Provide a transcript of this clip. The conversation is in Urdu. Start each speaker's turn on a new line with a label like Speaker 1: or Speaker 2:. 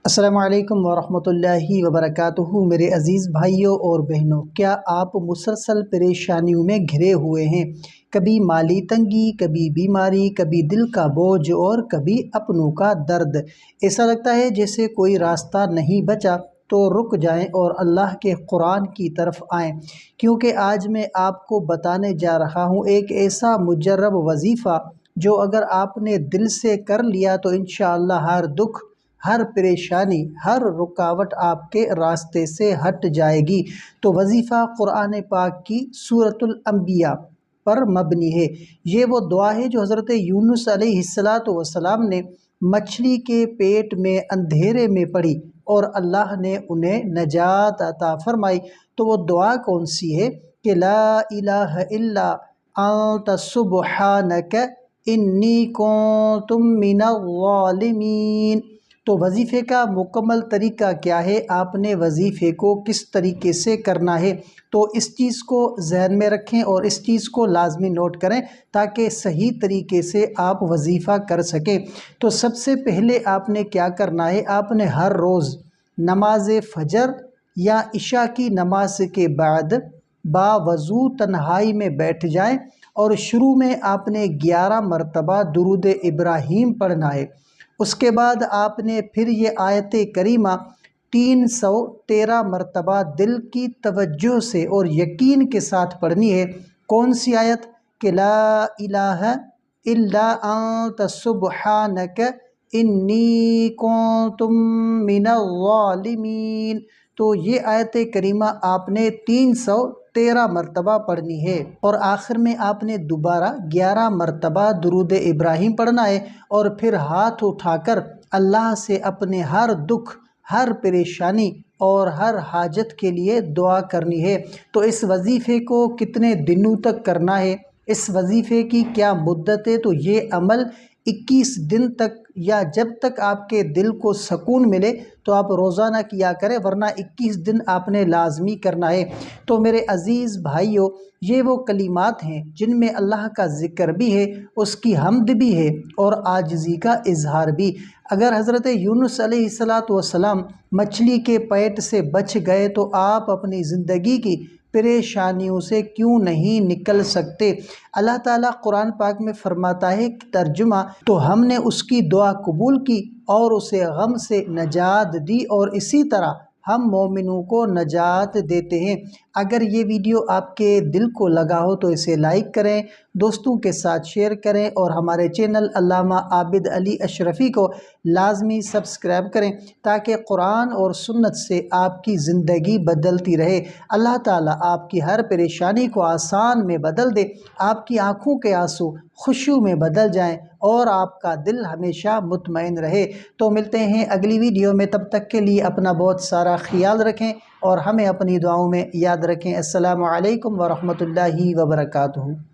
Speaker 1: السلام علیکم ورحمۃ اللہ وبرکاتہ۔ میرے عزیز بھائیوں اور بہنوں، کیا آپ مسلسل پریشانیوں میں گھرے ہوئے ہیں؟ کبھی مالی تنگی، کبھی بیماری، کبھی دل کا بوجھ اور کبھی اپنوں کا درد۔ ایسا لگتا ہے جیسے کوئی راستہ نہیں بچا، تو رک جائیں اور اللہ کے قرآن کی طرف آئیں، کیونکہ آج میں آپ کو بتانے جا رہا ہوں ایک ایسا مجرب وظیفہ جو اگر آپ نے دل سے کر لیا تو انشاءاللہ ہر دکھ، ہر پریشانی، ہر رکاوٹ آپ کے راستے سے ہٹ جائے گی۔ تو وظیفہ قرآن پاک کی سورۃ الانبیاء پر مبنی ہے۔ یہ وہ دعا ہے جو حضرت یونس علیہ السلام نے مچھلی کے پیٹ میں اندھیرے میں پڑھی اور اللہ نے انہیں نجات عطا فرمائی۔ تو وہ دعا کون سی ہے کہ لا الہ الا انت سبحانک انی کنت من الظالمین۔ تو وظیفے کا مکمل طریقہ کیا ہے، آپ نے وظیفے کو کس طریقے سے کرنا ہے، تو اس چیز کو ذہن میں رکھیں اور اس چیز کو لازمی نوٹ کریں تاکہ صحیح طریقے سے آپ وظیفہ کر سکیں۔ تو سب سے پہلے آپ نے کیا کرنا ہے، آپ نے ہر روز نماز فجر یا عشاء کی نماز کے بعد باوضو تنہائی میں بیٹھ جائیں اور شروع میں آپ نے 11 مرتبہ درود ابراہیم پڑھنا ہے۔ اس کے بعد آپ نے پھر یہ آیت کریمہ 313 مرتبہ دل کی توجہ سے اور یقین کے ساتھ پڑھنی ہے۔ کون سی آیت؟ کہ لا الہ الا انت سبحانک انی کنت من الظالمین۔ تو یہ آیت کریمہ آپ نے 313 مرتبہ پڑھنی ہے، اور آخر میں آپ نے دوبارہ 11 مرتبہ درود ابراہیم پڑھنا ہے، اور پھر ہاتھ اٹھا کر اللہ سے اپنے ہر دکھ، ہر پریشانی اور ہر حاجت کے لیے دعا کرنی ہے۔ تو اس وظیفے کو کتنے دنوں تک کرنا ہے، اس وظیفے کی کیا مدت ہے؟ تو یہ عمل 21 دن تک، یا جب تک آپ کے دل کو سکون ملے تو آپ روزانہ کیا کریں، ورنہ 21 دن آپ نے لازمی کرنا ہے۔ تو میرے عزیز بھائیوں، یہ وہ کلمات ہیں جن میں اللہ کا ذکر بھی ہے، اس کی حمد بھی ہے اور عاجزی کا اظہار بھی۔ اگر حضرت یونس علیہ السلام مچھلی کے پیٹ سے بچ گئے تو آپ اپنی زندگی کی پریشانیوں سے کیوں نہیں نکل سکتے؟ اللہ تعالیٰ قرآن پاک میں فرماتا ہے کہ ترجمہ، تو ہم نے اس کی دعا قبول کی اور اسے غم سے نجات دی، اور اسی طرح ہم مومنوں کو نجات دیتے ہیں۔ اگر یہ ویڈیو آپ کے دل کو لگا ہو تو اسے لائک کریں، دوستوں کے ساتھ شیئر کریں، اور ہمارے چینل علامہ عابد علی اشرفی کو لازمی سبسکرائب کریں تاکہ قرآن اور سنت سے آپ کی زندگی بدلتی رہے۔ اللہ تعالیٰ آپ کی ہر پریشانی کو آسان میں بدل دے، آپ کی آنکھوں کے آنسو خوشیوں میں بدل جائیں اور آپ کا دل ہمیشہ مطمئن رہے۔ تو ملتے ہیں اگلی ویڈیو میں، تب تک کے لیے اپنا بہت سارا خیال رکھیں اور ہمیں اپنی دعاؤں میں یاد رکھیں۔ السلام علیکم ورحمۃ اللہ وبرکاتہ۔